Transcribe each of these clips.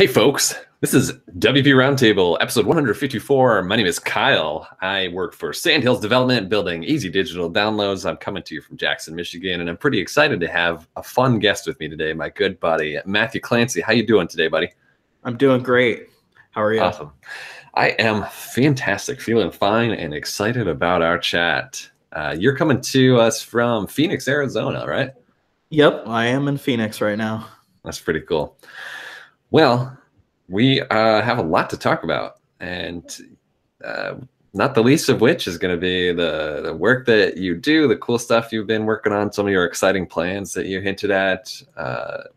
Hey folks, this is WP Roundtable, episode 154. My name is Kyle. I work for Sandhills Development, building easy digital downloads. I'm coming to you from Jackson, Michigan, and I'm pretty excited to have a fun guest with me today, my good buddy, Matthew Clancy. How you doing today, buddy? I'm doing great. How are you? Awesome. I am fantastic, feeling fine and excited about our chat. You're coming to us from Phoenix, Arizona, right? Yep, I am in Phoenix right now. That's pretty cool. Well, we have a lot to talk about, and not the least of which is going to be the work that you do, the cool stuff you've been working on, some of your exciting plans that you hinted at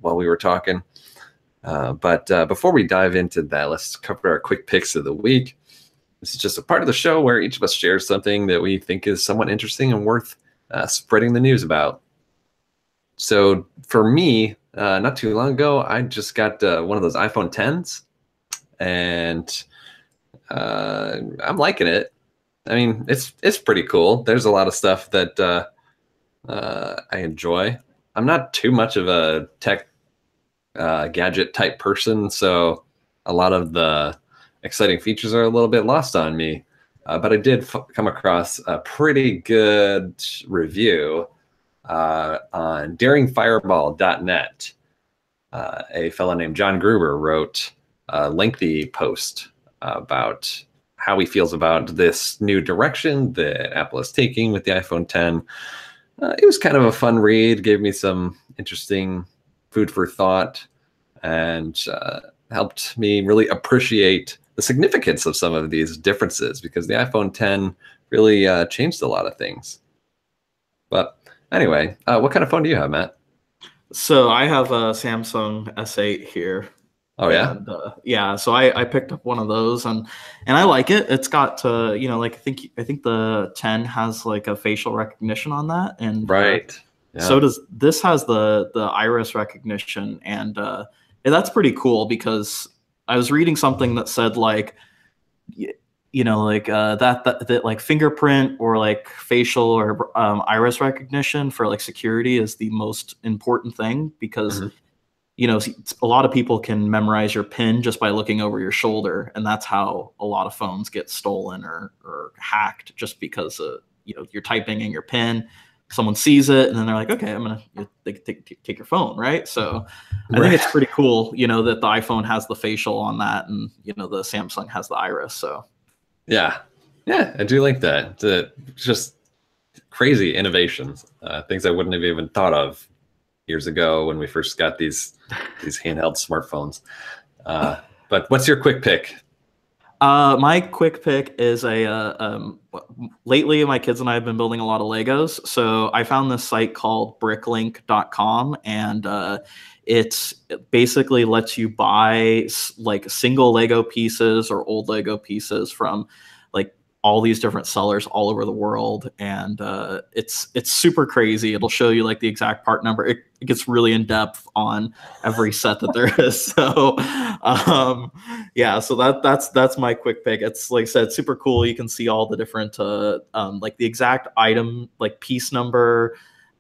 while we were talking. But before we dive into that, let's cover our quick picks of the week. This is just a part of the show where each of us shares something that we think is somewhat interesting and worth spreading the news about. So for me, not too long ago, I just got one of those iPhone 10s, and I'm liking it. I mean, it's pretty cool. There's a lot of stuff that I enjoy. I'm not too much of a tech gadget type person, so a lot of the exciting features are a little bit lost on me. But I did come across a pretty good review on daringfireball.net. A fellow named John Gruber wrote a lengthy post about how he feels about this new direction that Apple is taking with the iPhone 10. It was kind of a fun read, gave me some interesting food for thought, and helped me really appreciate the significance of some of these differences, because the iPhone 10 really changed a lot of things. But anyway, what kind of phone do you have, Matt? So I have a Samsung S8 here. Oh yeah, and, yeah. So I picked up one of those, and I like it. It's got like I think the 10 has like a facial recognition on that, and right. Yeah. So does this has the iris recognition, and that's pretty cool, because I was reading something that said like, that like fingerprint or like facial or iris recognition for like security is the most important thing, because a lot of people can memorize your PIN just by looking over your shoulder, and that's how a lot of phones get stolen or hacked, just because you're typing in your PIN, someone sees it, and then they're like, okay, I'm gonna take your phone, right? So I think it's pretty cool, that the iPhone has the facial on that, and the Samsung has the iris. So yeah, I do like that. Just crazy innovations, things I wouldn't have even thought of years ago when we first got these handheld smartphones. But what's your quick pick? My quick pick is lately my kids and I have been building a lot of Legos. So I found this site called bricklink.com, and it basically lets you buy like single Lego pieces or old Lego pieces from like all these different sellers all over the world, and it's super crazy. It'll show you like the exact part number. It gets really in depth on every set that there is. So yeah, so that's my quick pick. It's, like I said, super cool. You can see all the different like the exact item, like piece number,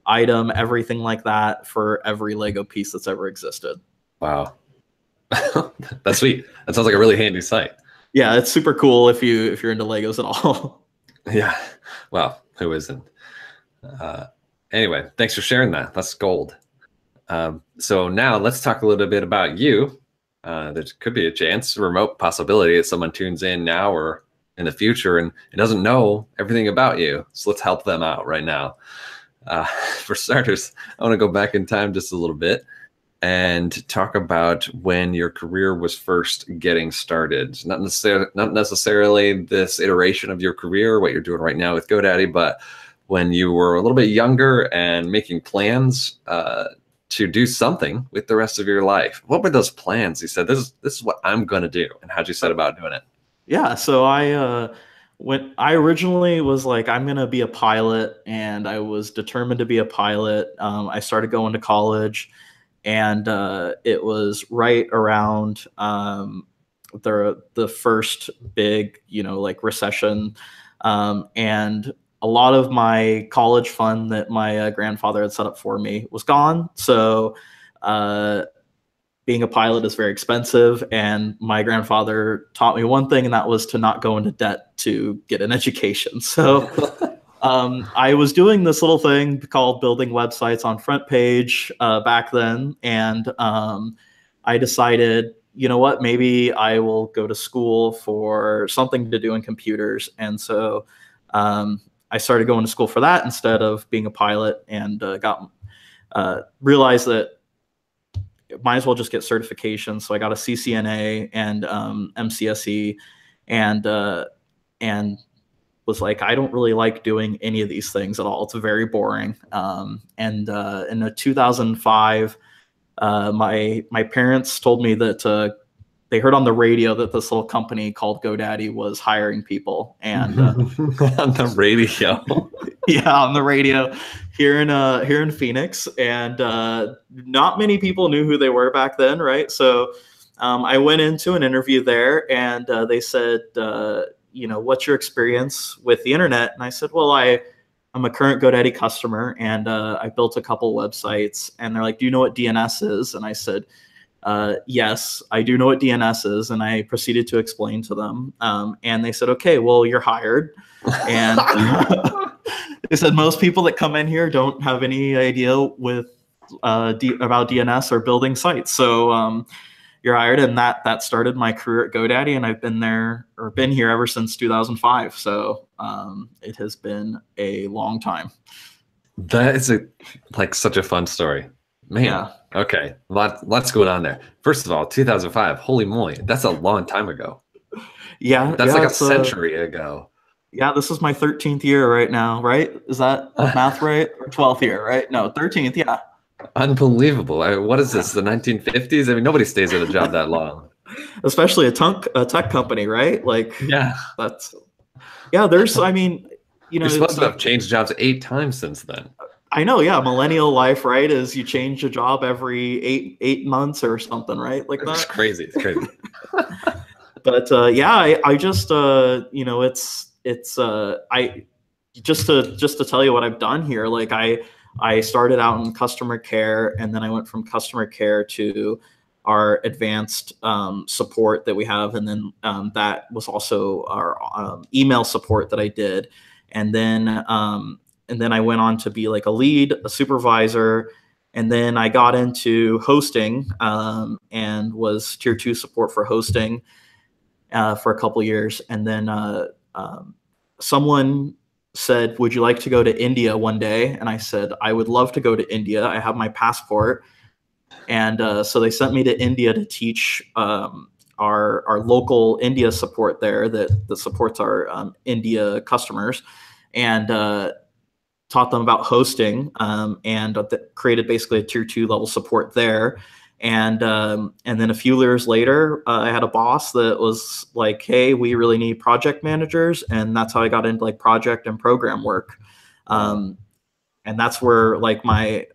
item, everything like that for every Lego piece that's ever existed. Wow. That's sweet. That sounds like a really handy site. Yeah, it's super cool if you're into Legos at all. Yeah. Well, who isn't? Anyway, thanks for sharing that. That's gold. So now let's talk a little bit about you. There could be a chance, a remote possibility, that someone tunes in now or in the future and doesn't know everything about you. So let's help them out right now. For starters, I want to go back in time just a little bit and talk about when your career was first getting started. Not necessarily this iteration of your career, what you're doing right now with GoDaddy, but when you were a little bit younger and making plans to do something with the rest of your life. What were those plans? You said, this is what I'm going to do. And how'd you set about doing it? Yeah, so when I originally was like, I'm going to be a pilot, and I was determined to be a pilot. I started going to college, and it was right around the first big, like recession, and a lot of my college fund that my grandfather had set up for me was gone. So being a pilot is very expensive, and my grandfather taught me one thing, and that was to not go into debt to get an education. So I was doing this little thing called building websites on Front Page back then, and I decided, you know what, maybe I will go to school for something to do in computers. And so I started going to school for that instead of being a pilot, and realized that might as well just get certifications. So I got a CCNA and MCSE, and was like, I don't really like doing any of these things at all. It's very boring. And in 2005, my parents told me that they heard on the radio that this little company called GoDaddy was hiring people, and on the radio. Yeah, on the radio here in Phoenix, and not many people knew who they were back then, right? So I went into an interview there, and they said, what's your experience with the internet? And I said, well, I'm a current GoDaddy customer, and I built a couple websites. And they're like, do you know what DNS is? And I said, yes, I do know what DNS is. And I proceeded to explain to them. And they said, okay, well, you're hired. And they said most people that come in here don't have any idea about DNS or building sites. So you're hired. And that started my career at GoDaddy. And I've been here ever since 2005. So it has been a long time. That is such a fun story. Man. Yeah. Okay. Lots going on there. First of all, 2005, holy moly, that's a long time ago. Yeah. That's like a century ago. Yeah, this is my 13th year right now, right? Is that math right? Or 12th year, right? No, 13th, yeah. Unbelievable. What is this, the 1950s? I mean, nobody stays at a job that long. Especially a tech company, right? There's, I mean, you're supposed to have changed jobs 8 times since then. I know, yeah. Millennial life, right, is you change a job every eight months or something, right? Like that. It's crazy. It's crazy. But I just I just to tell you what I've done here. Like I started out in customer care, and then I went from customer care to our advanced support that we have, and then that was also our email support that I did, and then I went on to be like a lead, a supervisor, and then I got into hosting and was tier 2 support for hosting for a couple years, and then someone said, would you like to go to India one day? And I said, I would love to go to India. I have my passport. And so they sent me to India to teach our local India support there that supports our India customers, and taught them about hosting, and created basically a tier 2 level support there. And then a few years later, I had a boss that was like, hey, we really need project managers. And that's how I got into like project and program work. And that's where I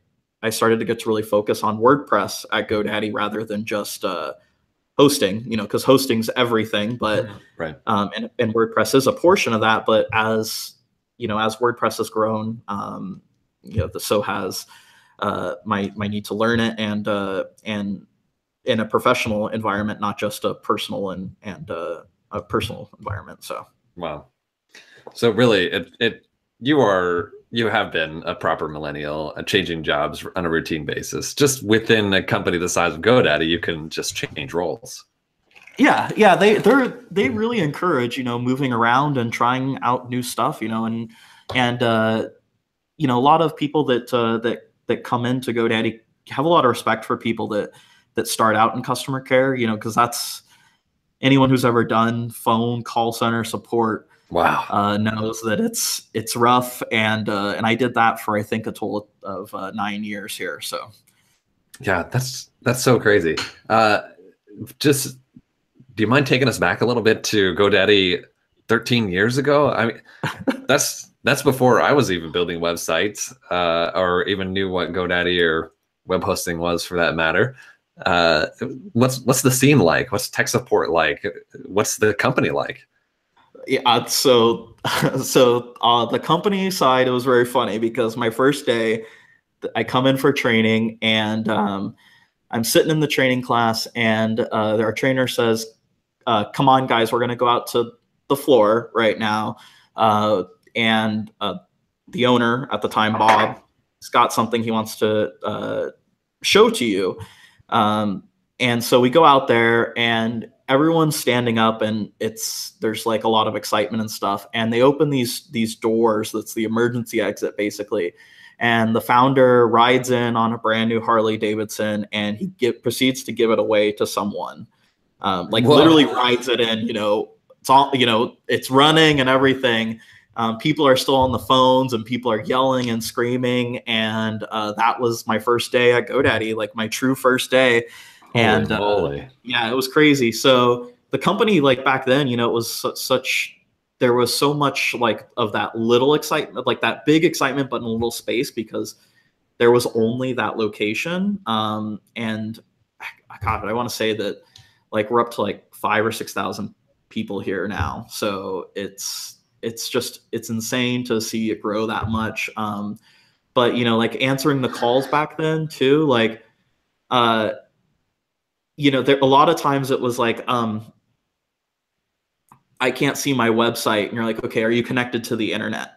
started to get to really focus on WordPress at GoDaddy rather than just hosting, because hosting's everything, but right. And WordPress is a portion of that. But as WordPress has grown, so has my need to learn it, and in a professional environment, not just a personal and a personal environment. So wow. So really, you have been a proper millennial, changing jobs on a routine basis. Just within a company the size of GoDaddy, you can just change roles. Yeah, they really encourage moving around and trying out new stuff, and a lot of people that come into GoDaddy have a lot of respect for people that start out in customer care, because that's anyone who's ever done phone call center support. Wow. Knows that it's rough, and I did that for I think a total of 9 years here. So yeah, that's so crazy. Just do you mind taking us back a little bit to GoDaddy 13 years ago? I mean, that's before I was even building websites or even knew what GoDaddy or web hosting was, for that matter. What's the scene like? What's tech support like? What's the company like? Yeah, so the company side, it was very funny because my first day, I come in for training, and I'm sitting in the training class, and our trainer says, come on, guys, we're going to go out to the floor right now. And the owner at the time, Bob, has got something he wants to show to you. And so we go out there, and everyone's standing up, and there's like a lot of excitement and stuff. And they open these doors. That's the emergency exit, basically. And the founder rides in on a brand new Harley Davidson, and he proceeds to give it away to someone. Like Whoa. Literally rides it in, it's all, it's running and everything. People are still on the phones, and people are yelling and screaming. And that was my first day at GoDaddy, like my true first day. Holy moly. Yeah, it was crazy. So the company, like back then, it was there was so much like of that little excitement, like that big excitement, but in a little space, because there was only that location. And God, I want to say that like we're up to like 5,000 or 6,000 people here now. So it's insane to see it grow that much. But like answering the calls back then too, like, there a lot of times it was like, I can't see my website, and you're like, okay, are you connected to the internet?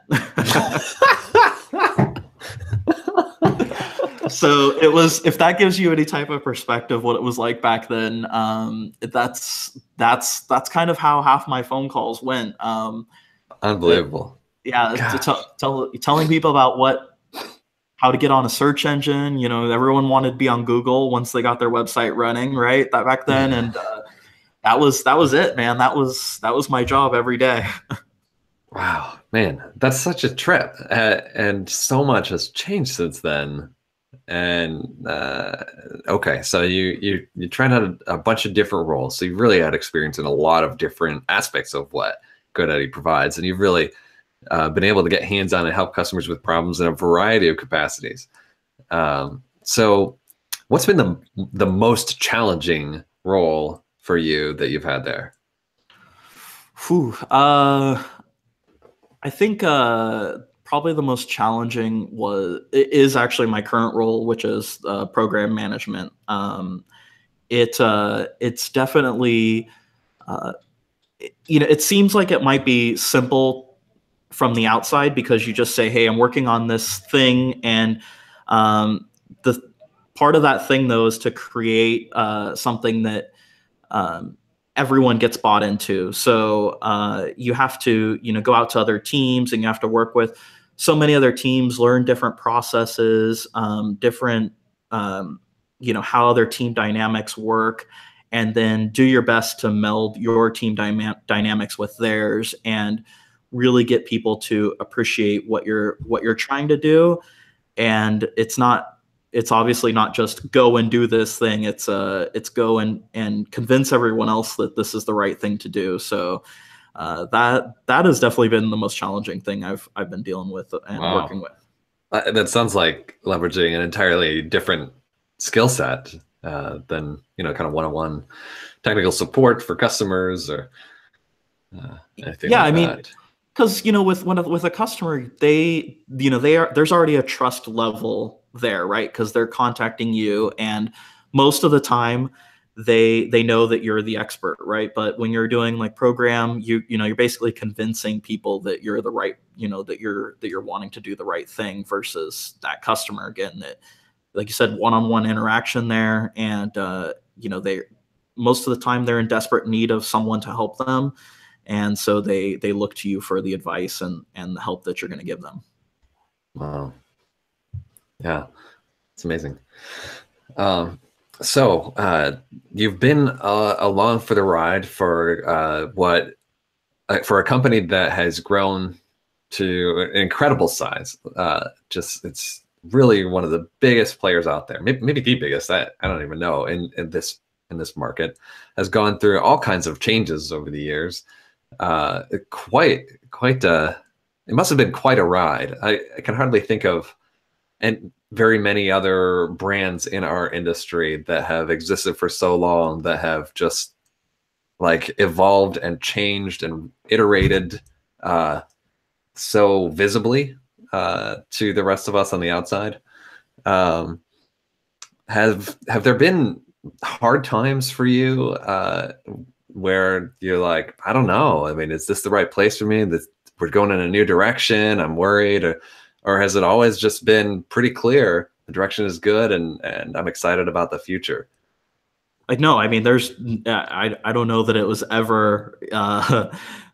So it was, if that gives you any type of perspective what it was like back then, that's kind of how half my phone calls went. Unbelievable. Telling people about how to get on a search engine. Everyone wanted to be on Google once they got their website running, right? That back then, and that was it, man. That was my job every day. Wow, man, that's such a trip, and so much has changed since then. And okay, so you tried out a bunch of different roles, so you've really had experience in a lot of different aspects of what GoDaddy provides, and you've really been able to get hands-on and help customers with problems in a variety of capacities. So what's been the most challenging role for you that you've had there? I think probably the most challenging is actually my current role, which is program management. It's definitely, it seems like it might be simple from the outside, because you just say, hey, I'm working on this thing. And the part of that thing, though, is to create something that everyone gets bought into. So you have to, go out to other teams, and you have to work with so many other teams, learn different processes, different, how other team dynamics work, and then do your best to meld your team dynamics with theirs, and really get people to appreciate what you're trying to do. And it's obviously not just go and do this thing. It's go and convince everyone else that this is the right thing to do. So that has definitely been the most challenging thing I've been dealing with and working with. That sounds like leveraging an entirely different skill set than kind of one-on-one technical support for customers or anything. Yeah, like I mean, that. Because with a customer, there's already a trust level there, right? Because they're contacting you, and most of the time they know that you're the expert, right? But when you're doing like program, you're basically convincing people that you're the right, that you're wanting to do the right thing, versus that customer, again, that, like you said, one-on-one interaction there, and they most of the time they're in desperate need of someone to help them. And so they look to you for the advice and the help that you're going to give them. Wow. Yeah, it's amazing. So you've been along for the ride for for a company that has grown to an incredible size. It's really one of the biggest players out there, maybe the biggest. I don't even know in this market. Has gone through all kinds of changes over the years. It must have been quite a ride. I can hardly think of very many other brands in our industry that have existed for so long, that have just like evolved and changed and iterated so visibly to the rest of us on the outside. have there been hard times for you where you're like, I don't know, I mean, is this the right place for me? This, we're going in a new direction, I'm worried, or has it always just been pretty clear the direction is good and I'm excited about the future? Like, no, I mean, there's, I don't know that it was ever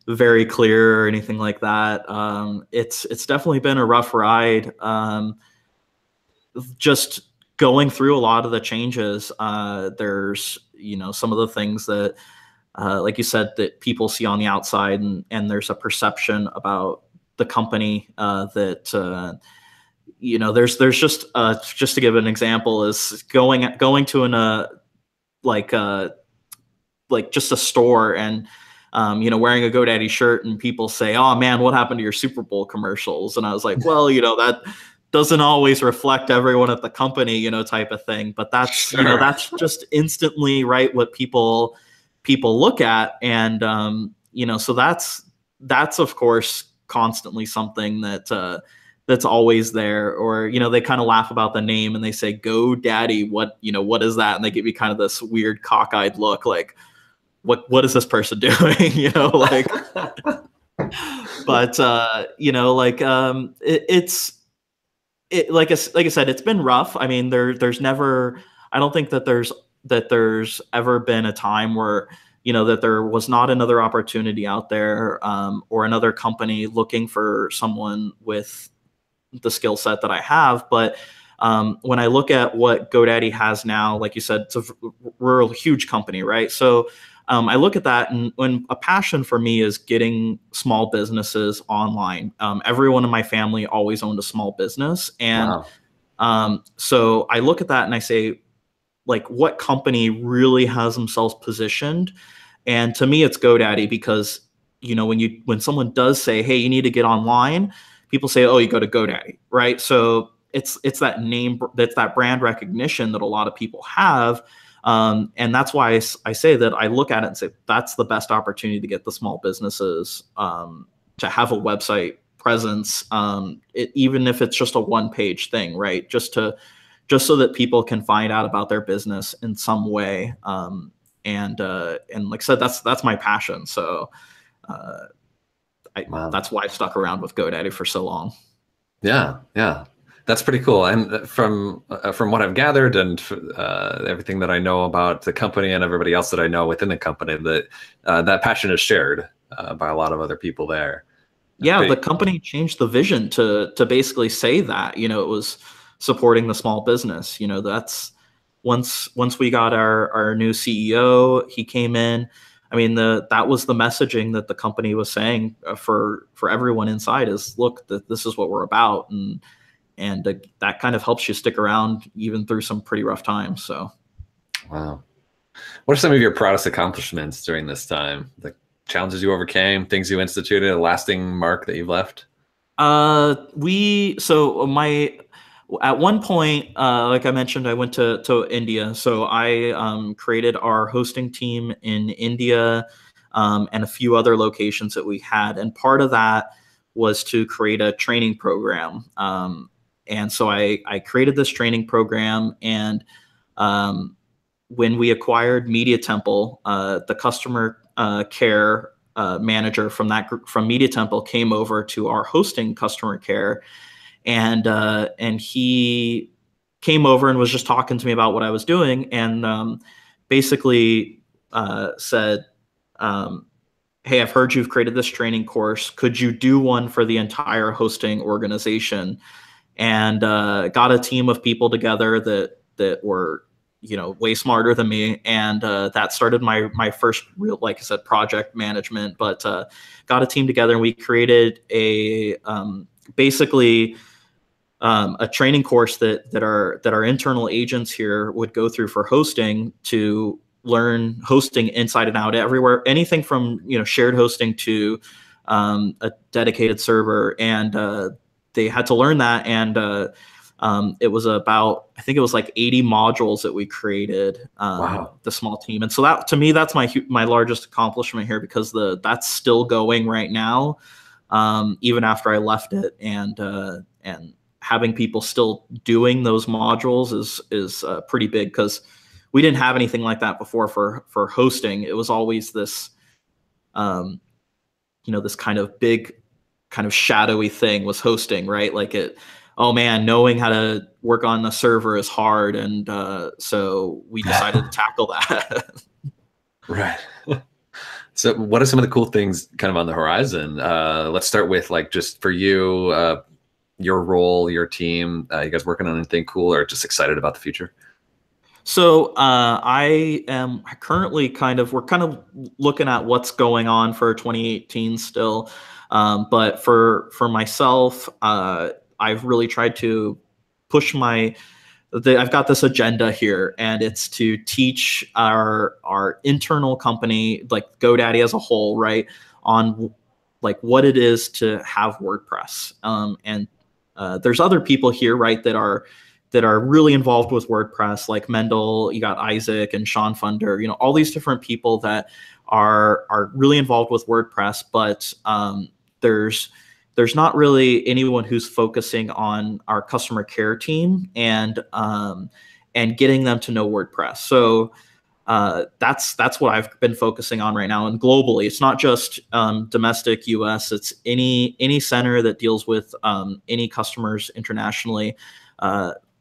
very clear or anything like that. It's definitely been a rough ride. Just going through a lot of the changes. There's, some of the things that, like you said, that people see on the outside, and there's a perception about the company that, there's just to give an example, is going to like just a store and wearing a GoDaddy shirt, and people say, "Oh man, what happened to your Super Bowl commercials?" And I was like, well, that doesn't always reflect everyone at the company, type of thing. But that's, Sure. That's just instantly right what people look at. And so that's of course constantly something that that's always there. Or they kind of laugh about the name and they say GoDaddy, what is that? And they give you kind of this weird cockeyed look, like, what is this person doing? Like, but like I said, it's been rough. I mean, there's never, I don't think that there's ever been a time where, that there was not another opportunity out there, or another company looking for someone with the skill set that I have. But when I look at what GoDaddy has now, like you said, we're a huge company, right? So I look at that, and when a passion for me is getting small businesses online. Everyone in my family always owned a small business. And Wow. so I look at that and I say, like, what company really has themselves positioned? And to me, it's GoDaddy, because, when someone does say, hey, you need to get online, people say, oh, you go to GoDaddy, right? So it's that name, that's that brand recognition that a lot of people have. And that's why I say that I look at it and say, that's the best opportunity to get the small businesses to have a website presence, even if it's just a one-page thing, right? Just so that people can find out about their business in some way. And like I said, that's my passion. So Wow. that's why I stuck around with GoDaddy for so long. Yeah, yeah, that's pretty cool. And from what I've gathered and everything that I know about the company and everybody else that I know within the company, that that passion is shared by a lot of other people there. Yeah, the company changed the vision to basically say that, it was supporting the small business. That's once we got our new CEO, he came in. I mean, that was the messaging that the company was saying for everyone inside is, look, this is what we're about. And that kind of helps you stick around even through some pretty rough times. So, wow. What are some of your proudest accomplishments during this time? The challenges you overcame, things you instituted, a lasting mark that you've left? At one point, like I mentioned, I went to India. So I created our hosting team in India, and a few other locations that we had. And part of that was to create a training program. And so I created this training program. And when we acquired Media Temple, the customer care manager from that group, from Media Temple, came over to our hosting customer care. And he came over and was just talking to me about what I was doing, and basically said, hey, I've heard you've created this training course. Could you do one for the entire hosting organization? And got a team of people together that were, way smarter than me. And that started my first real, like I said, project management. But got a team together, and we created basically a training course that our internal agents here would go through for hosting, to learn hosting inside and out, everywhere, anything from shared hosting to a dedicated server. And they had to learn that. And it was about, I think it was like 80 modules that we created, Wow. the small team. And so that, to me, that's my largest accomplishment here, because that's still going right now, even after I left it. And having people still doing those modules is pretty big, because we didn't have anything like that before for hosting. It was always this, this kind of big, kind of shadowy thing was hosting, right? Like oh man, knowing how to work on the server is hard, and so we decided to tackle that. Right. So what are some of the cool things kind of on the horizon? Let's start with, like, just for you, your role, your team. You guys working on anything cool, or just excited about the future? So I am currently we're kind of looking at what's going on for 2018 still. But for myself, I've really tried to push I've got this agenda here, and it's to teach our internal company, like GoDaddy as a whole, right, on like what it is to have WordPress. And there's other people here, right, that are really involved with WordPress, like Mendel. You got Isaac and Sean Funder, all these different people that are really involved with WordPress, but there's not really anyone who's focusing on our customer care team and getting them to know WordPress. So that's what I've been focusing on right now. And globally, it's not just domestic US, it's any center that deals with any customers internationally.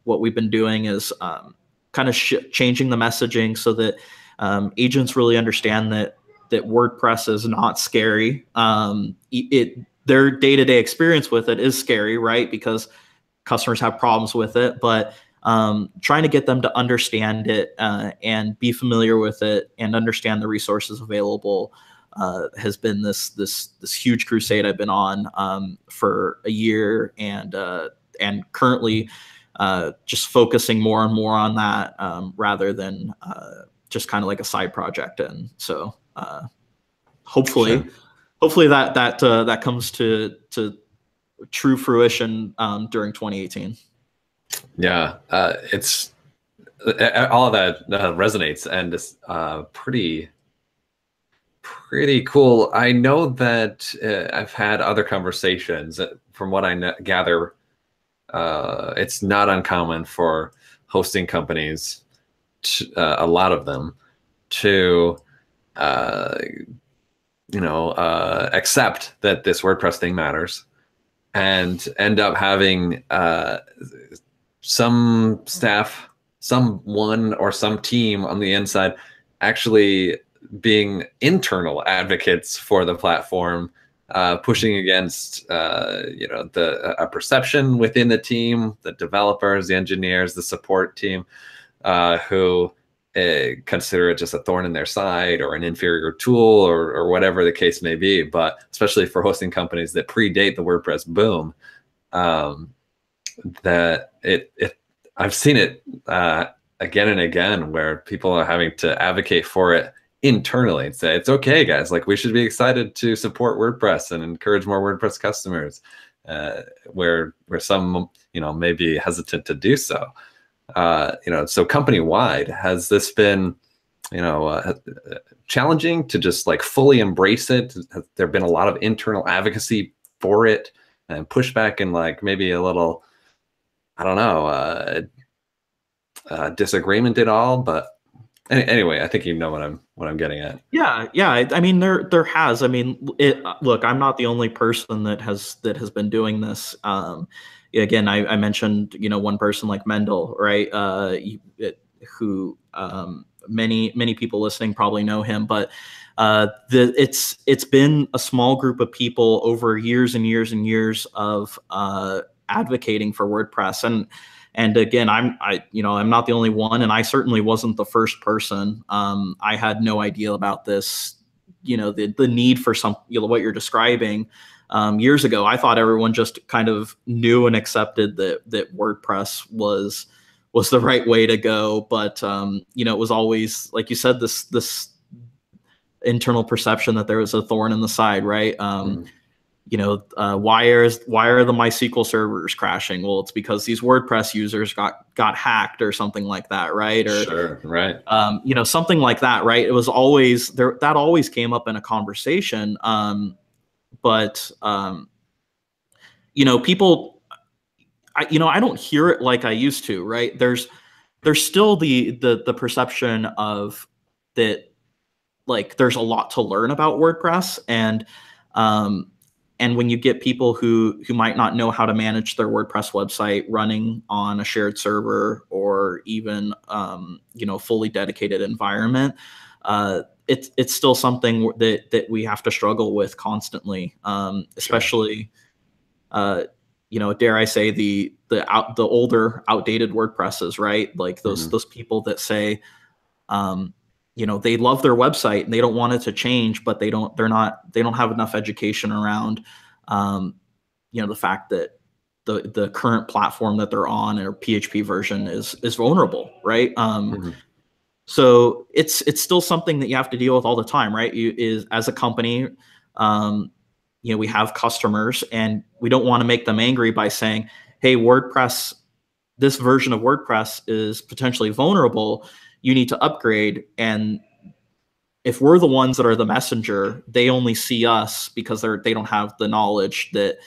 What we've been doing is kind of changing the messaging so that agents really understand that WordPress is not scary. Their day-to-day experience with it is scary, right? Because customers have problems with it, but trying to get them to understand it and be familiar with it and understand the resources available has been this huge crusade I've been on for a year, and currently just focusing more and more on that rather than just kind of like a side project. And so hopefully. Sure. Hopefully that comes to true fruition during 2018. Yeah, it's all of that resonates, and it's pretty cool. I know that I've had other conversations. From what I gather, it's not uncommon for hosting companies, a lot of them, to accept that this WordPress thing matters, and end up having some staff, someone or some team on the inside actually being internal advocates for the platform, pushing against a perception within the team, the developers, the engineers, the support team, who consider it just a thorn in their side or an inferior tool or whatever the case may be. But especially for hosting companies that predate the WordPress boom, I've seen it again and again, where people are having to advocate for it internally and say, it's okay, guys, like, we should be excited to support WordPress and encourage more WordPress customers, where some may be hesitant to do so. So company-wide, has this been, challenging to just like fully embrace it? Has there been a lot of internal advocacy for it and pushback, and like maybe a little, I don't know, disagreement at all? But anyway, I think you know what I'm getting at. Yeah. I mean, there has. I mean, look, I'm not the only person that has been doing this. Again, I mentioned, one person like Mendel, right? Who many people listening probably know him, but it's been a small group of people over years and years and years of advocating for WordPress. And again, I'm not the only one, and I certainly wasn't the first person. I had no idea about this, the need for some, what you're describing. Years ago, I thought everyone just kind of knew and accepted that WordPress was the right way to go. But it was always, like you said, this internal perception that there was a thorn in the side, right? Why are the MySQL servers crashing? Well, it's because these WordPress users got hacked or something like that, right? Or sure, right. Something like that, right? It was always there. That always came up in a conversation. But people, I don't hear it like I used to, right? There's still the perception of that, like, there's a lot to learn about WordPress, and when you get people who might not know how to manage their WordPress website running on a shared server or even fully dedicated environment, it's still something that we have to struggle with constantly, especially dare I say the older outdated WordPresses, right? Like those people that say they love their website and they don't want it to change, but they don't have enough education around the fact that the current platform that they're on, or PHP version, is vulnerable, right? So it's still something that you have to deal with all the time, right? As a company, we have customers, and we don't want to make them angry by saying, hey, WordPress, this version of WordPress is potentially vulnerable. You need to upgrade. And if we're the ones that are the messenger, they only see us because they don't have the knowledge that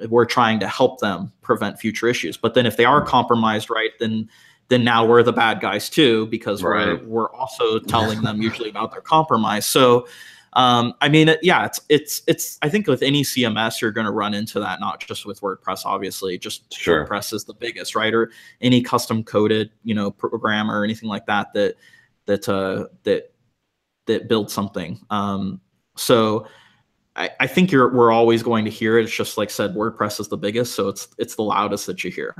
we're trying to help them prevent future issues. But then if they are compromised, right, then now we're the bad guys too, because we're also telling them usually about their compromise. So it's I think with any CMS you're going to run into that, not just with WordPress, obviously. Just WordPress is the biggest, right? Or any custom coded program or anything like that builds something. So I think we're always going to hear it. It's just like said, WordPress is the biggest, so it's the loudest that you hear.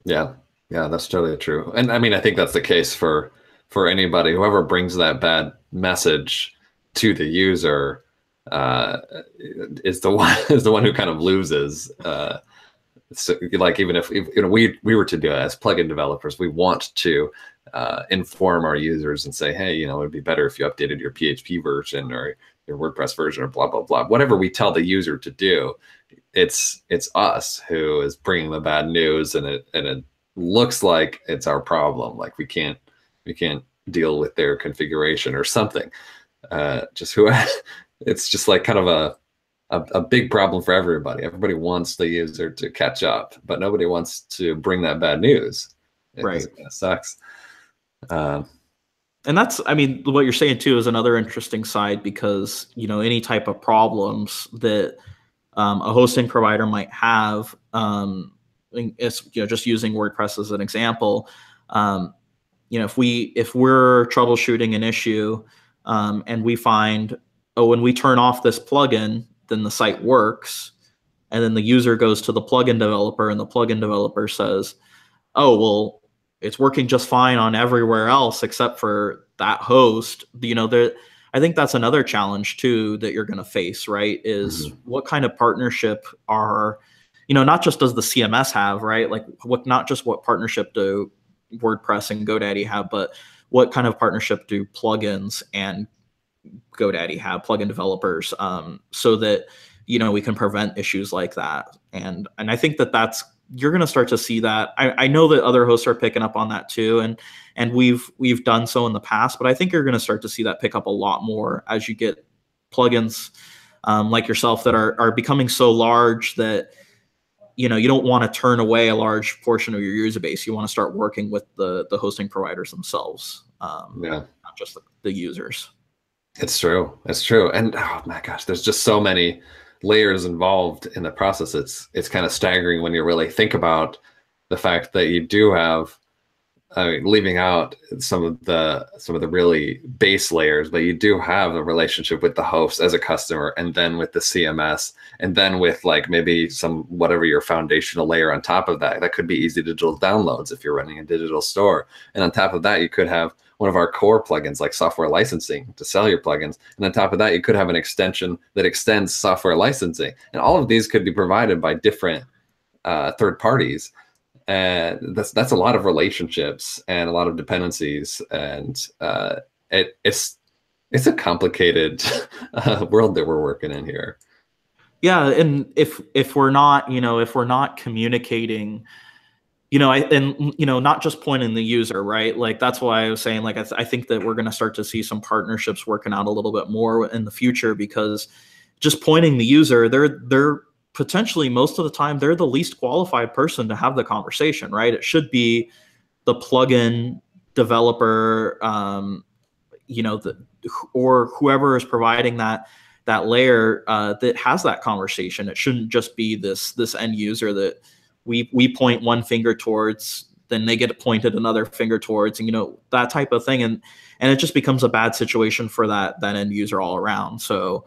Yeah, that's totally true. And I mean, I think that's the case for anybody, whoever brings that bad message to the user is the one who kind of loses. So, like, even if we were to do it as plugin developers, we want to inform our users and say, hey, it would be better if you updated your PHP version or your WordPress version or blah blah blah. Whatever we tell the user to do, it's us who is bringing the bad news, and it looks like it's our problem. Like we can't deal with their configuration or something. It's just like kind of a big problem for everybody. Everybody wants the user to catch up, but nobody wants to bring that bad news. Right. It kind of sucks. And that's, I mean, what you're saying too is another interesting side, because any type of problems that a hosting provider might have, it's just using WordPress as an example. If we're troubleshooting an issue, and we find, when we turn off this plugin, then the site works, and then the user goes to the plugin developer, and the plugin developer says, oh, well, it's working just fine on everywhere else except for that host. I think that's another challenge too that you're going to face, right? Is what kind of partnership are, not just does the CMS have, right? Like not just what partnership do WordPress and GoDaddy have, but what kind of partnership do plugins and GoDaddy have, plugin developers, so that we can prevent issues like that. And I think that's, you're going to start to see that. I know that other hosts are picking up on that too, and we've done so in the past, but I think you're going to start to see that pick up a lot more as you get plugins like yourself that are becoming so large that you don't want to turn away a large portion of your user base. You want to start working with the hosting providers themselves, not just the users. It's true. And oh my gosh, there's just so many layers involved in the process. It's kind of staggering when you really think about the fact that you do have, leaving out some of the really base layers, but you do have a relationship with the host as a customer, and then with the CMS, and then with like maybe whatever your foundational layer on top of that. That could be easy digital downloads if you're running a digital store. And on top of that, you could have one of our core plugins like software licensing to sell your plugins. And on top of that, you could have an extension that extends software licensing. And all of these could be provided by different third parties. And that's a lot of relationships and a lot of dependencies. And it's a complicated world that we're working in here. Yeah. And if we're not communicating, not just pointing the user, right? Like, that's why I was saying, like, I think that we're going to start to see some partnerships working out a little bit more in the future, because just pointing the user, they're potentially most of the time they're the least qualified person to have the conversation, right? It should be the plugin developer, or whoever is providing that layer that has that conversation. It shouldn't just be this end user that we point one finger towards, then they get pointed another finger towards, and that type of thing, and it just becomes a bad situation for that end user all around. So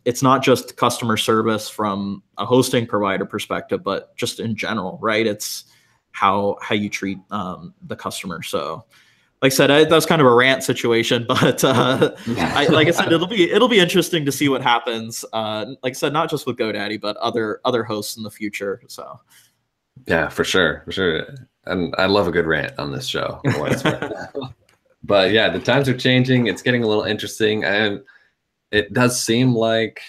it's not just customer service from a hosting provider perspective, but just in general, right? It's how you treat the customer. So, like I said, that was kind of a rant situation, but like I said, it'll be interesting to see what happens. Like I said, not just with GoDaddy, but other hosts in the future. So, yeah, for sure, and I love a good rant on this show. But yeah, the times are changing. It's getting a little interesting, and it does seem like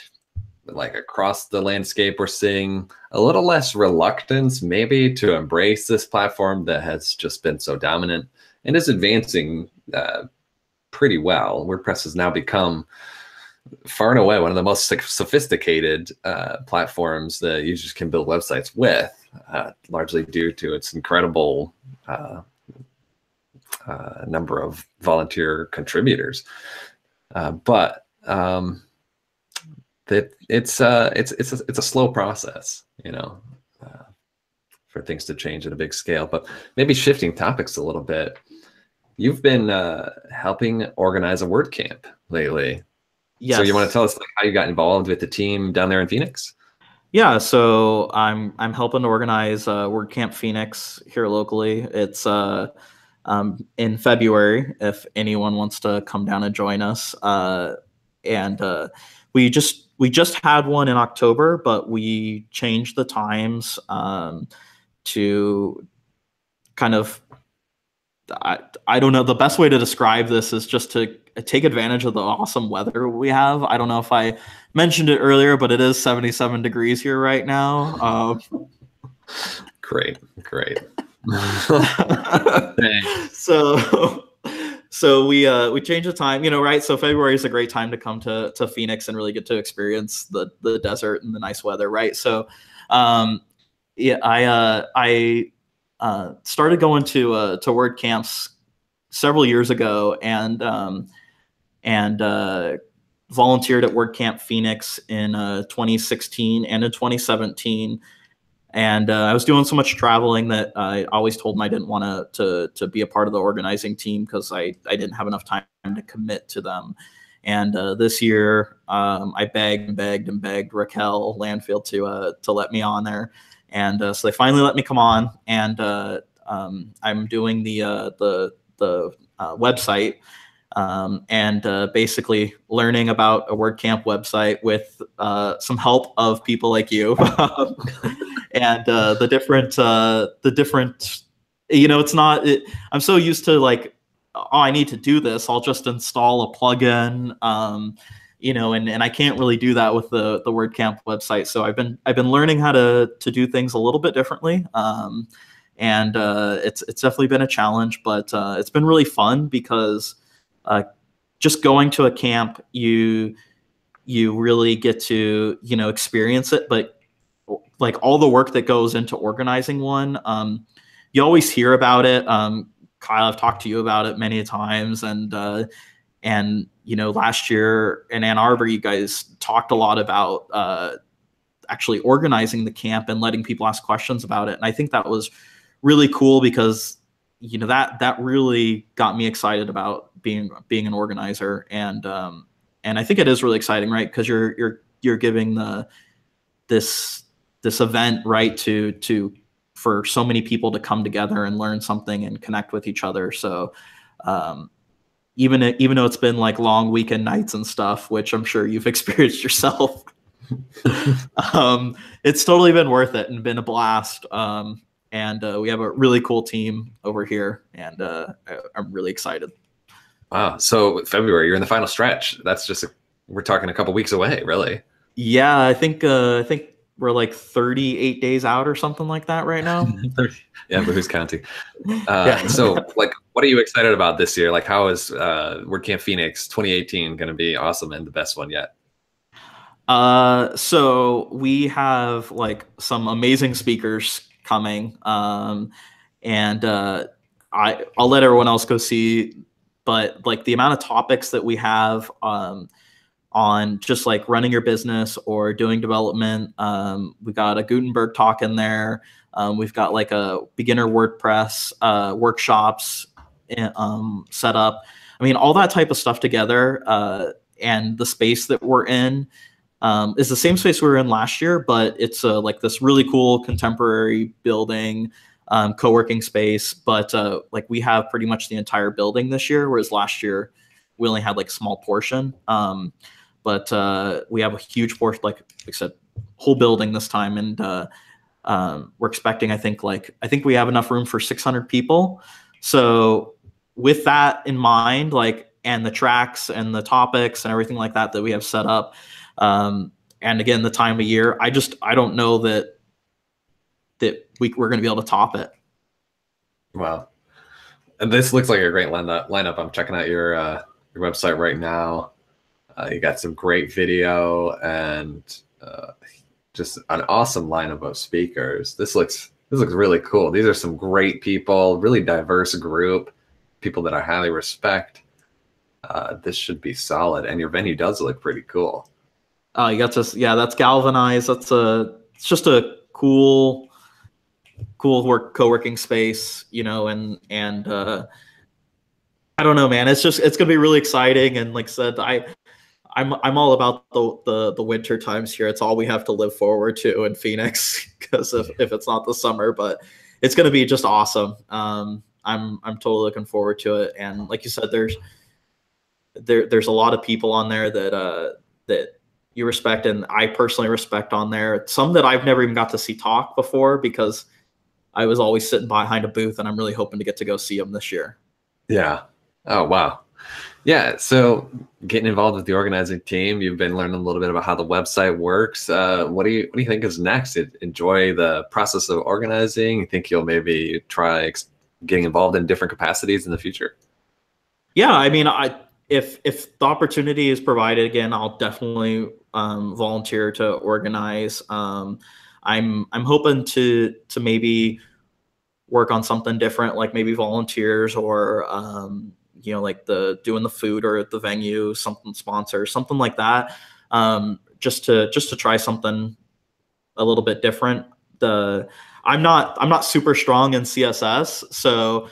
across the landscape, we're seeing a little less reluctance maybe to embrace this platform that has just been so dominant and is advancing pretty well. WordPress has now become far and away one of the most sophisticated platforms that users can build websites with, largely due to its incredible number of volunteer contributors. But it's a slow process, for things to change at a big scale. But maybe shifting topics a little bit, you've been helping organize a WordCamp lately. Yes. So you want to tell us how you got involved with the team down there in Phoenix? Yeah, so I'm helping to organize WordCamp Phoenix here locally. It's in February if anyone wants to come down and join us. And we just had one in October, but we changed the times to kind of, I don't know, the best way to describe this is just to take advantage of the awesome weather we have. I don't know if I mentioned it earlier, but it is 77 degrees here right now. Great. So we changed the time, right? So February is a great time to come to Phoenix and really get to experience the desert and the nice weather, right? So, yeah, I started going to WordCamps several years ago, and volunteered at WordCamp Phoenix in 2016 and in 2017. And I was doing so much traveling that I always told them I didn't want to be a part of the organizing team because I didn't have enough time to commit to them. And this year, I begged Raquel Landfield to let me on there. And so they finally let me come on. And I'm doing the website and basically learning about a WordCamp website with some help of people like you. And the different, it's not, I'm so used to like, oh, I need to do this. I'll just install a plugin, and I can't really do that with the WordCamp website. So I've been learning how to do things a little bit differently. And it's definitely been a challenge, but it's been really fun because just going to a camp, you really get to, experience it, but like all the work that goes into organizing one, you always hear about it. Kyle, I've talked to you about it many times, and last year in Ann Arbor, you guys talked a lot about actually organizing the camp and letting people ask questions about it. And I think that was really cool because that really got me excited about being an organizer, and I think it is really exciting, right? Because you're giving this event, right, for so many people to come together and learn something and connect with each other. So even though it's been like long weekend nights and stuff, which I'm sure you've experienced yourself, it's totally been worth it and been a blast. And we have a really cool team over here, and I'm really excited. Wow. So February, you're in the final stretch. That's we're talking a couple weeks away, really. Yeah, I think we're like 38 days out or something like that right now. Yeah, but who's counting? So like, what are you excited about this year? Like, how is WordCamp Phoenix 2018 going to be awesome and the best one yet? So we have like some amazing speakers coming, and I'll let everyone else go see, but like the amount of topics that we have on just like running your business or doing development. We got a Gutenberg talk in there. We've got like a beginner WordPress workshops set up. I mean, all that type of stuff together, and the space that we're in is the same space we were in last year, but it's like this really cool contemporary building, co-working space. But like we have pretty much the entire building this year, whereas last year we only had like a small portion. But we have a huge portion, like I said, whole building this time, and we're expecting, I think we have enough room for 600 people. So with that in mind, like, and the tracks and the topics and everything like that we have set up, and again, the time of year, I don't know that we're going to be able to top it. Wow. And this looks like a great lineup. I'm checking out your website right now. You got some great video and just an awesome lineup of speakers. This looks really cool. These are some great people, really diverse group, people that I highly respect. This should be solid, and your venue does look pretty cool. You got this, yeah. That's galvanized. It's just a cool co-working space, you know, and I don't know, man. It's gonna be really exciting, and like I said, I'm all about the winter times here. It's all we have to live forward to in Phoenix, because if it's not the summer, but it's going to be just awesome. I'm totally looking forward to it. And like you said, there's a lot of people on there that you respect, and I personally respect on there. Some that I've never even got to see talk before, because I was always sitting behind a booth, and I'm really hoping to go see them this year. Yeah. Oh, wow. Yeah, so getting involved with the organizing team, you've been learning a little bit about how the website works. What do you think is next? Enjoy the process of organizing? You think you'll maybe try getting involved in different capacities in the future? Yeah, I mean, if the opportunity is provided again, I'll definitely volunteer to organize. I'm hoping to maybe work on something different, like maybe volunteers, or you know, like doing the food or at the venue, something sponsor, something like that. Just to try something a little bit different. I'm not super strong in CSS, so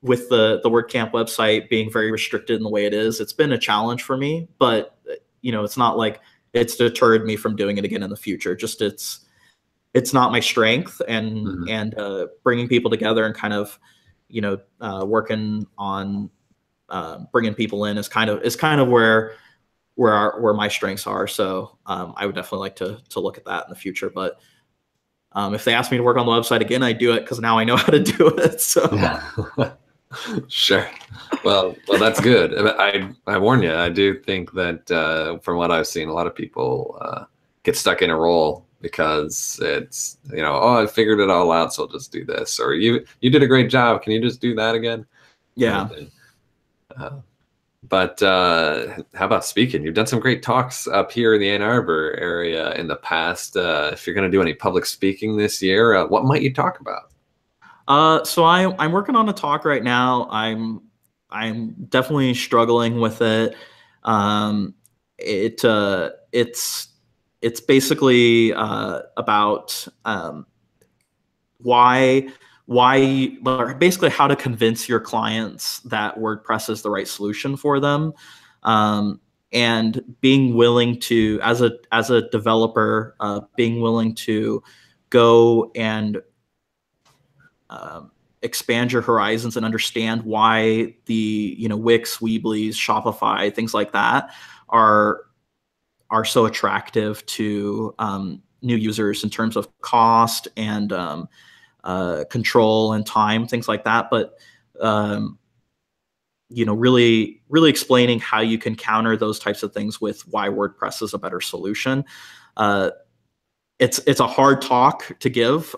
with the WordCamp website being very restricted in the way it is, it's been a challenge for me. But you know, it's not like it's deterred me from doing it again in the future. Just it's not my strength, and and bringing people together and kind of, you know, working on bringing people in is kind of where my strengths are. So I would definitely like to look at that in the future. But if they ask me to work on the website again, I do it, because now I know how to do it. So sure. Well, that's good. I warn you, I do think that from what I've seen, a lot of people get stuck in a role because it's, you know, oh, I figured it all out, so I'll just do this. Or you did a great job, can you just do that again? Yeah. But how about speaking? You've done some great talks up here in the Ann Arbor area in the past. If you're going to do any public speaking this year, what might you talk about? So I'm working on a talk right now. I'm definitely struggling with it. It's basically about basically how to convince your clients that WordPress is the right solution for them, and being willing to, as a developer, being willing to go and expand your horizons and understand why the, you know, Wix, Weebly's, Shopify, things like that are so attractive to new users in terms of cost and control and time, things like that. But you know, really explaining how you can counter those types of things with why WordPress is a better solution. It's a hard talk to give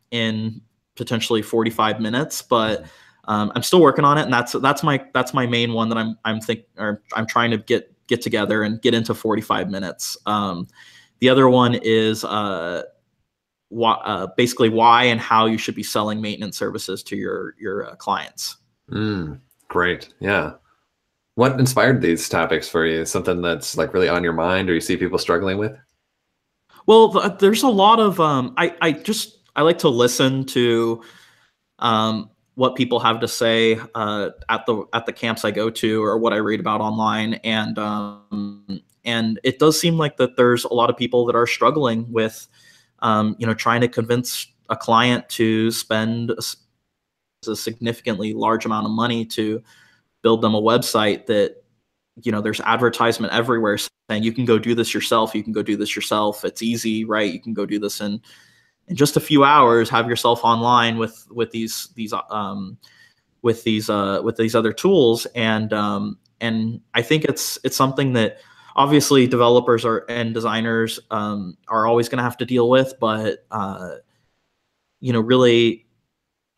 in potentially 45 minutes, but I'm still working on it, and that's my main one that I'm trying to get together and get into 45 minutes. The other one is basically why and how you should be selling maintenance services to your clients. Great. Yeah. What inspired these topics for you? Something that's like really on your mind or you see people struggling with? Well, there's a lot of I like to listen to what people have to say at the camps I go to or what I read about online, and it does seem like that there's a lot of people that are struggling with trying to convince a client to spend a significantly large amount of money to build them a website that, there's advertisement everywhere saying you can go do this yourself. You can go do this yourself. It's easy, right? You can go do this in just a few hours, have yourself online with these other tools. And I think it's something that obviously developers and designers are always going to have to deal with, but really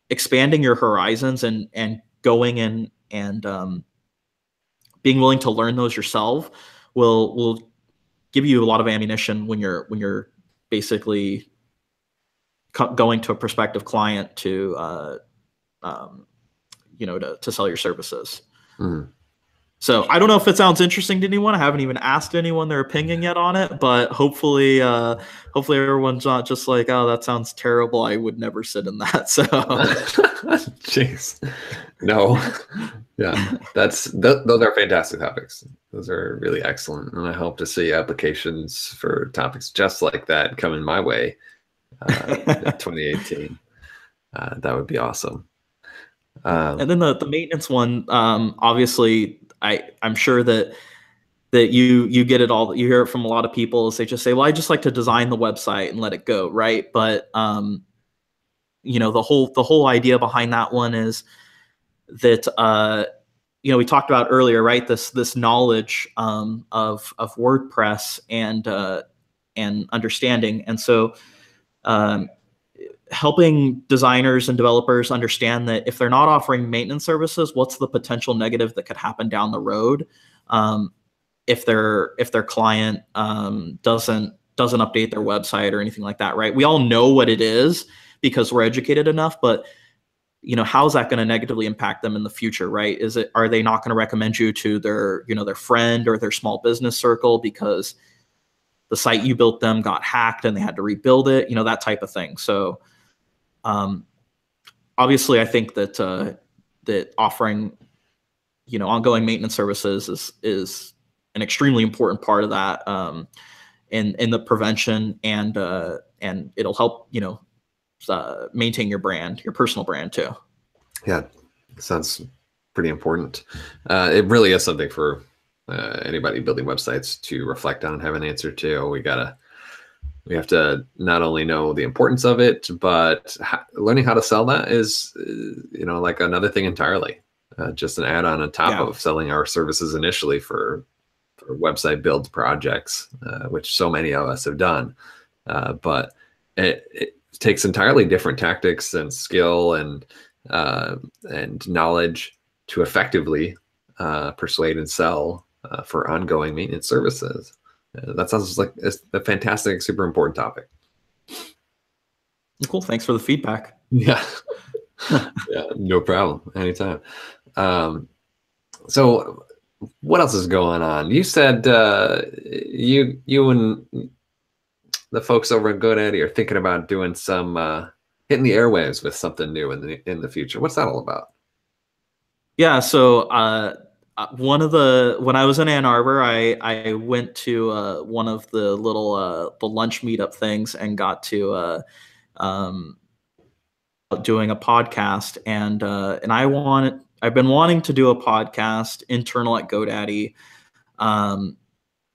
expanding your horizons and going in and being willing to learn those yourself will give you a lot of ammunition when you're basically going to a prospective client to sell your services. So I don't know if it sounds interesting to anyone. I haven't even asked anyone their opinion yet on it, but hopefully everyone's not just like, oh, that sounds terrible. I would never sit in that. So, jeez, no, yeah, those are fantastic topics. Those are really excellent, and I hope to see applications for topics just like that coming my way in 2018. That would be awesome. And then the maintenance one, obviously. I'm sure that you get it all. You hear it from a lot of people is they just say, well, I just like to design the website and let it go, right? But the whole idea behind that one is that we talked about earlier, right? This knowledge of WordPress and understanding, and so helping designers and developers understand that if they're not offering maintenance services, what's the potential negative that could happen down the road if their client doesn't update their website or anything like that, right? We all know what it is because we're educated enough, but how is that going to negatively impact them in the future, right? Are they not going to recommend you to their friend or their small business circle because the site you built them got hacked and they had to rebuild it, that type of thing. So obviously I think that offering, ongoing maintenance services is an extremely important part of that, in the prevention and it'll help, maintain your brand, your personal brand too. Yeah. Sounds pretty important. It really is something for anybody building websites to reflect on and have an answer to. We have to not only know the importance of it, but learning how to sell that is, like another thing entirely. Just an add-on on top of selling our services initially for website build projects, which so many of us have done. But it takes entirely different tactics and skill and knowledge to effectively persuade and sell for ongoing maintenance services. That sounds like a fantastic, super important topic. Cool. Thanks for the feedback. Yeah. Yeah, no problem. Anytime. So what else is going on? You said you and the folks over at GoDaddy are thinking about doing some hitting the airwaves with something new in the future. What's that all about? Yeah. So when I was in Ann Arbor, I went to one of the little the lunch meetup things and got to doing a podcast, and I've been wanting to do a podcast internal at GoDaddy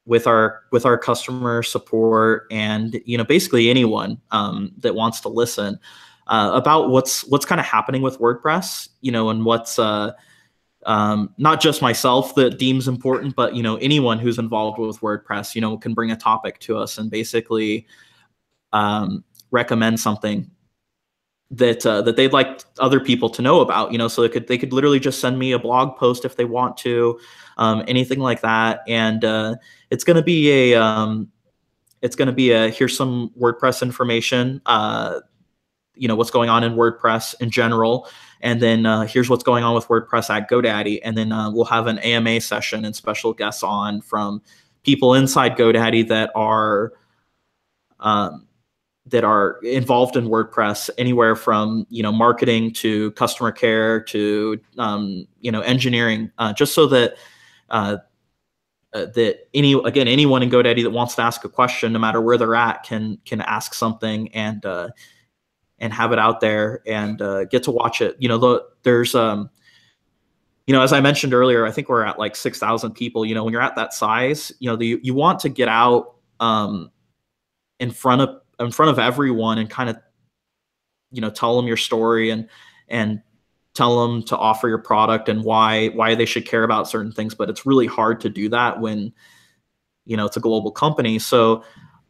with our customer support and basically anyone that wants to listen about what's kind of happening with WordPress, and what's not just myself that deems important, but anyone who's involved with WordPress, can bring a topic to us and basically recommend something that they'd like other people to know about, so they could literally just send me a blog post if they want to, anything like that. And it's going to be here's some WordPress information, what's going on in WordPress in general, and then here's what's going on with WordPress at GoDaddy, and then we'll have an AMA session and special guests on from people inside GoDaddy that are involved in WordPress, anywhere from marketing to customer care to engineering, just so that anyone in GoDaddy that wants to ask a question, no matter where they're at, can ask something and have it out there and get to watch it. There's as I mentioned earlier, I think we're at like 6,000 people. When you're at that size, you want to get out in front of everyone and kind of tell them your story and tell them to offer your product and why they should care about certain things. But it's really hard to do that when it's a global company. So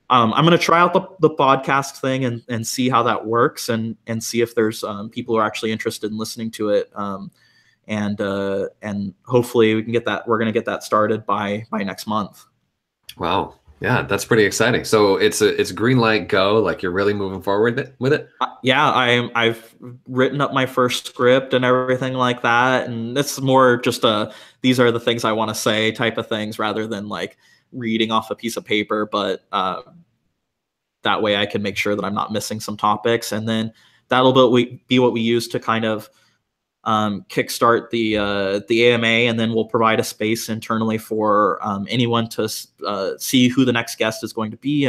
I'm going to try out the podcast thing and see how that works, and see if there's people who are actually interested in listening to it. And hopefully we're going to get that started by next month. Wow. Yeah, that's pretty exciting. So it's green light go, like you're really moving forward with it? Yeah, I've written up my first script and everything like that, and it's more just these are the things I want to say type of things, rather than like reading off a piece of paper. But that way I can make sure that I'm not missing some topics, and then that'll be what we use to kind of kickstart the AMA, and then we'll provide a space internally for anyone to see who the next guest is going to be,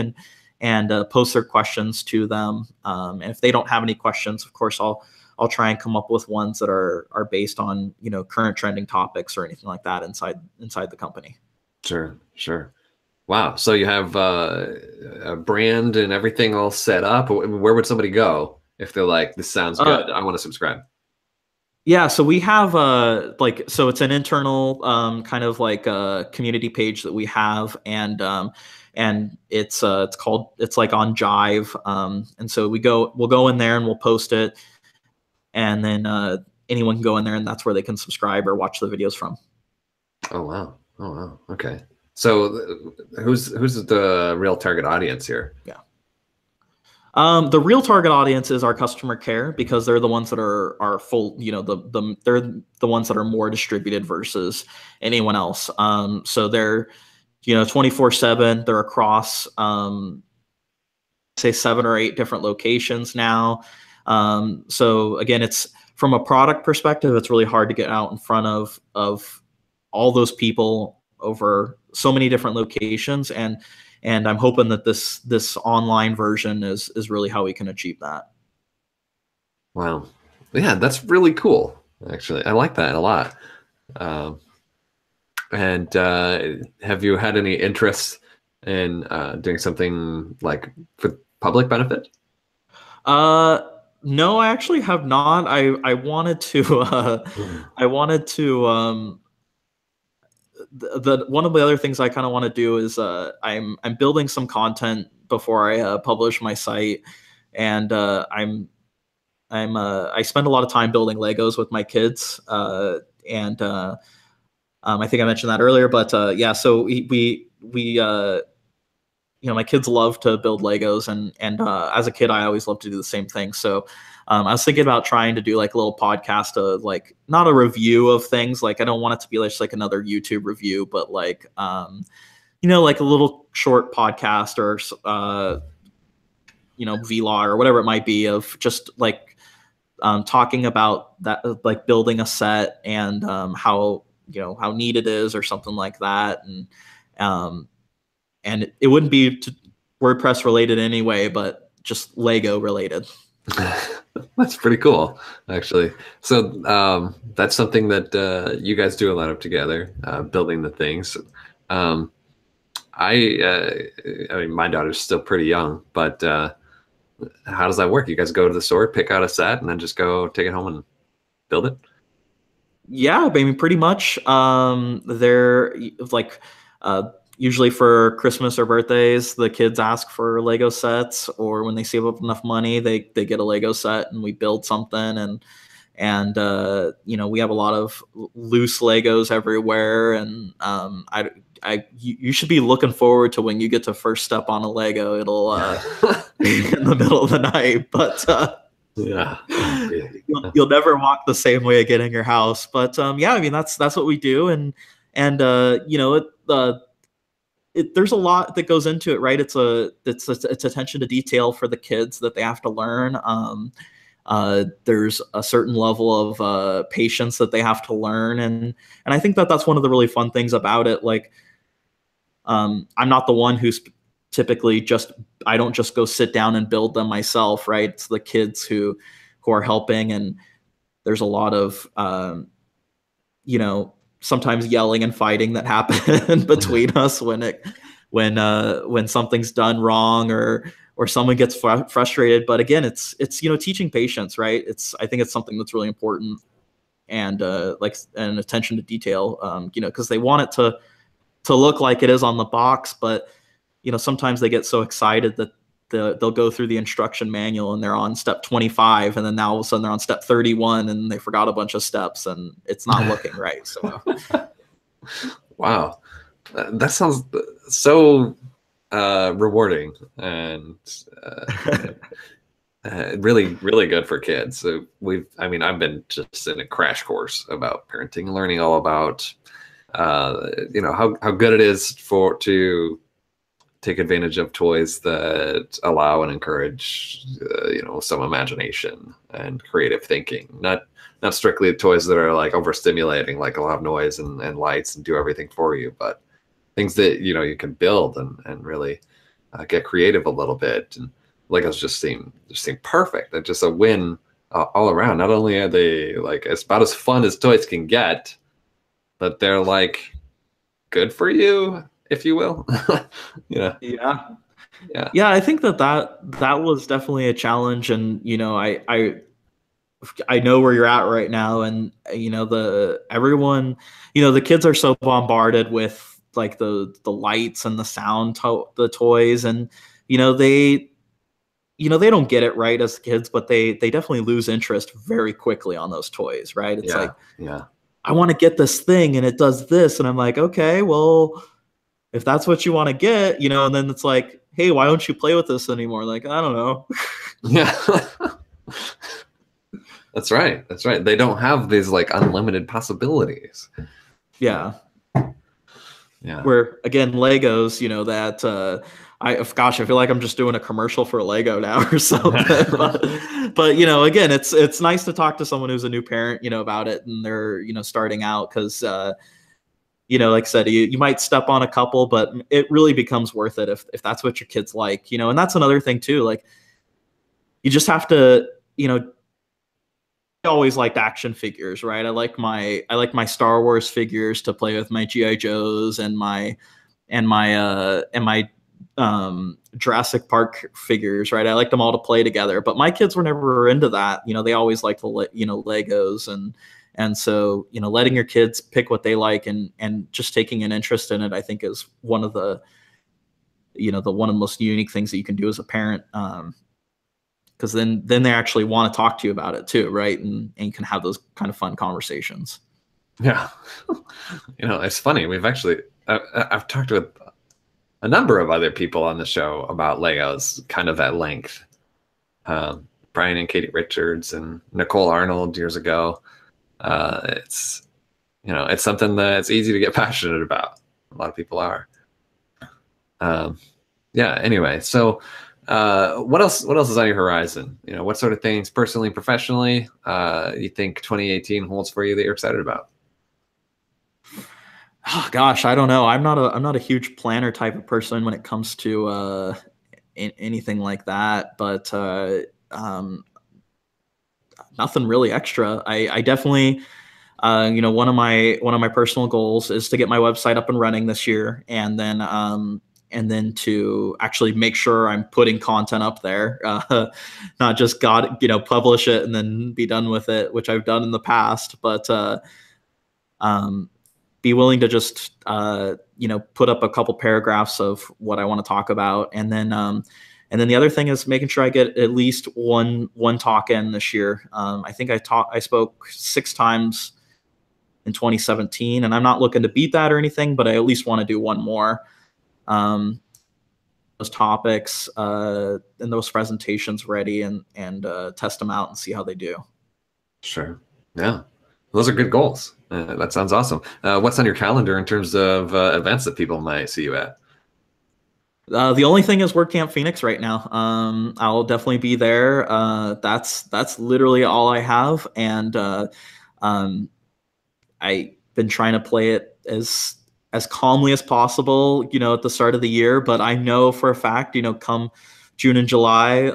and post their questions to them. And if they don't have any questions, of course, I'll try and come up with ones that are based on current trending topics or anything like that inside the company. Sure. Wow. So you have a brand and everything all set up. Where would somebody go if they're like, this sounds good, I want to subscribe? Yeah, so we have so it's an internal kind of like a community page that we have, and it's like on Jive, and so we'll go in there and we'll post it, and then anyone can go in there, and that's where they can subscribe or watch the videos from. Oh wow. Okay. So who's the real target audience here? Yeah. The real target audience is our customer care, because they're the ones that are full, they're the ones that are more distributed versus anyone else. So they're, 24/7, they're across, say 7 or 8 different locations now. So again, it's from a product perspective, it's really hard to get out in front of all those people over so many different locations. And I'm hoping that this online version is really how we can achieve that. Wow. Yeah, that's really cool. Actually, I like that a lot. And have you had any interest in doing something like for public benefit? No, I actually have not. I wanted to. One of the other things I kind of want to do is I'm building some content before I publish my site, and I spend a lot of time building Legos with my kids, and I think I mentioned that earlier, but yeah, so we my kids love to build Legos, and as a kid I always loved to do the same thing. So I was thinking about trying to do like a little podcast of like, not a review of things. Like I don't want it to be just like another YouTube review, but like, like a little short podcast or, vlog or whatever it might be, of just like talking about that, like building a set and how neat it is or something like that. And it wouldn't be WordPress related anyway, but just Lego related. That's pretty cool, actually. So that's something that you guys do a lot of together, building the things. I mean, my daughter's still pretty young, but how does that work? You guys go to the store, pick out a set, and then just go take it home and build it? Yeah, I mean, pretty much. They're like usually for Christmas or birthdays, the kids ask for Lego sets, or when they save up enough money, they get a Lego set and we build something. And we have a lot of loose Legos everywhere. And you should be looking forward to when you get to first step on a Lego. It'll in the middle of the night, but yeah, you'll never walk the same way again in your house. But yeah, I mean that's what we do, and there's a lot that goes into it, right? It's attention to detail for the kids that they have to learn. There's a certain level of patience that they have to learn, and I think that's one of the really fun things about it. Like, I'm not the one who's typically I don't just go sit down and build them myself, right? It's the kids who are helping, and there's a lot of sometimes yelling and fighting that happen between us when something's done wrong or someone gets frustrated. But again, it's teaching patience, right? I think it's something that's really important, and and attention to detail, because they want it to look like it is on the box, but sometimes they get so excited that they'll go through the instruction manual and they're on step 25, and then now all of a sudden they're on step 31 and they forgot a bunch of steps and it's not looking right. So, wow, that sounds so rewarding and really, really good for kids. So I've been just in a crash course about parenting, learning all about how good it is to take advantage of toys that allow and encourage some imagination and creative thinking, not strictly toys that are like overstimulating, like will have noise and lights and do everything for you, but things that you can build and really get creative a little bit. And Legos just seem perfect. They're just a win all around. Not only are they like it's about as fun as toys can get, but they're like good for you, if you will. Yeah. I think that was definitely a challenge, and I know where you're at right now, and the kids are so bombarded with like the lights and the sound the toys, and they don't get it right as kids, but they definitely lose interest very quickly on those toys, right? It's I want to get this thing and it does this, and I'm like, okay, well, if that's what you want to get, and then it's like, hey, why don't you play with this anymore? Like, I don't know. Yeah. That's right. They don't have these like unlimited possibilities. Yeah. Where again, Legos, I feel like I'm just doing a commercial for Lego now or something. but again, it's nice to talk to someone who's a new parent, about it, and they're starting out, because like I said, you might step on a couple, but it really becomes worth it if that's what your kids like, and that's another thing too. Like, you just have to, I always liked action figures, right? I like my Star Wars figures to play with, my G.I. Joes and my Jurassic Park figures, right? I like them all to play together, but my kids were never into that. They always liked Legos, and so letting your kids pick what they like and just taking an interest in it, I think is one of the most unique things that you can do as a parent, because then they actually want to talk to you about it too, right? And you can have those kind of fun conversations. Yeah. It's funny, we've actually I've talked with a number of other people on the show about Legos kind of at length. Brian and Katie Richards and Nicole Arnold years ago. It's something that's easy to get passionate about. A lot of people are. Anyway, so what else is on your horizon? What sort of things personally and professionally you think 2018 holds for you that you're excited about? Oh, gosh, I don't know. I'm not a huge planner type of person when it comes to anything like that, but nothing really extra. I definitely, one of my personal goals is to get my website up and running this year, and then to actually make sure I'm putting content up there, not just publish it and then be done with it, which I've done in the past. But be willing to just put up a couple paragraphs of what I want to talk about, and then the other thing is making sure I get at least one talk in this year. I think I spoke 6 times in 2017, and I'm not looking to beat that or anything, but I at least want to do one more. Those topics and those presentations ready, and test them out and see how they do. Sure. Yeah. Those are good goals. That sounds awesome. What's on your calendar in terms of events that people might see you at? The only thing is WordCamp Phoenix right now. I'll definitely be there. That's literally all I have, and I've been trying to play it as calmly as possible, at the start of the year. But I know for a fact, come June and July,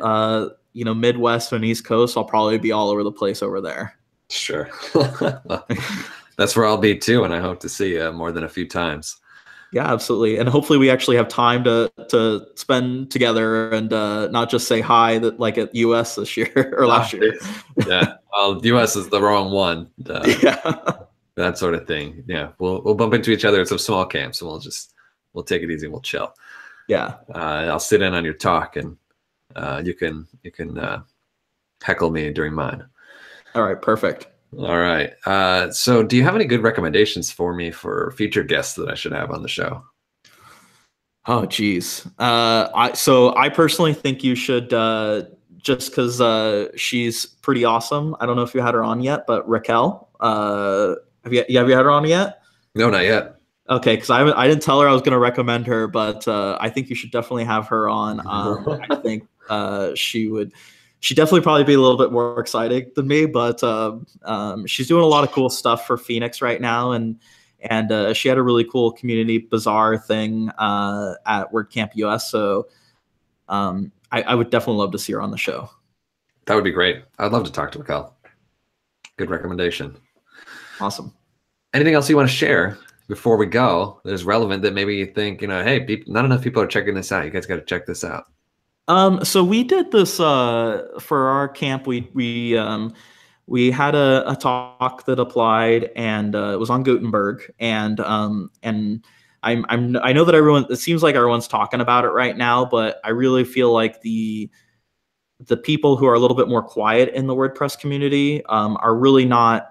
Midwest and East Coast, I'll probably be all over the place over there. Sure. That's where I'll be too, and I hope to see you more than a few times. Yeah, absolutely. And hopefully we actually have time to spend together and not just say hi like at US this year or last year. Yeah. Well, US is the wrong one. Yeah. That sort of thing. Yeah. We'll bump into each other at some small camps, and we'll take it easy and we'll chill. Yeah. I'll sit in on your talk, and you can heckle me during mine. All right, perfect. All right. So do you have any good recommendations for me for future guests that I should have on the show? Oh, geez. I personally think you should, just because she's pretty awesome. I don't know if you had her on yet, but Raquel, have you had her on yet? No, not yet. Okay, because I didn't tell her I was going to recommend her, but I think you should definitely have her on. I think she'd definitely probably be a little bit more exciting than me, but she's doing a lot of cool stuff for Phoenix right now, and she had a really cool community bazaar thing at WordCamp US. So I would definitely love to see her on the show. That would be great. I'd love to talk to Raquel. Good recommendation. Awesome. Anything else you want to share before we go that is relevant that maybe you think, hey, not enough people are checking this out. You guys got to check this out. So we did this for our camp. We had a talk that applied, and it was on Gutenberg, and I know that it seems like everyone's talking about it right now, but I really feel like the people who are a little bit more quiet in the WordPress community are really not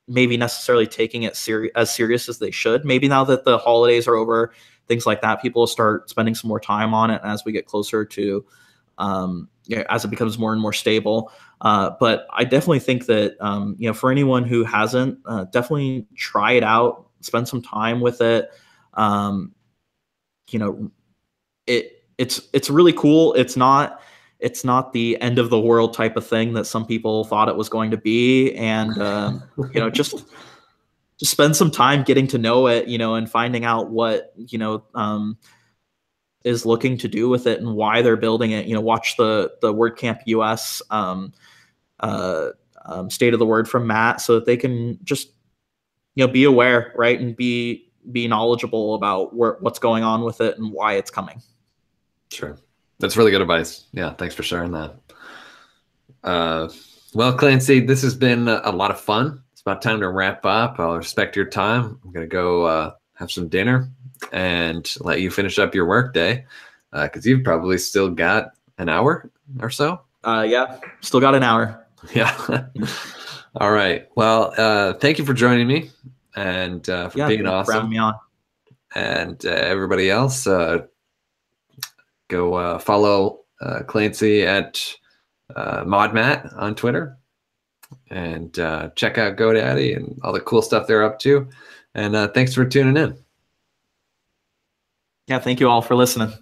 maybe necessarily taking it as serious as they should. Maybe now that the holidays are over, things like that, people will start spending some more time on it as we get closer to, as it becomes more and more stable. But I definitely think that, for anyone who hasn't, definitely try it out, spend some time with it. It's really cool. It's not the end of the world type of thing that some people thought it was going to be. And, just spend some time getting to know it, and finding out what, is looking to do with it and why they're building it. Watch the WordCamp US State of the Word from Matt, so that they can just, be aware, right? And be knowledgeable about what's going on with it and why it's coming. Sure. That's really good advice. Yeah. Thanks for sharing that. Well, Clancy, this has been a lot of fun. It's about time to wrap up. I'll respect your time. I'm going to go have some dinner and let you finish up your work day, because you've probably still got an hour or so. Yeah, still got an hour. Yeah. All right. Well, thank you for joining me, and for being awesome. For having me on. And everybody else, go follow Clancy at ModMatt on Twitter, and check out GoDaddy and all the cool stuff they're up to. And thanks for tuning in. Yeah, thank you all for listening.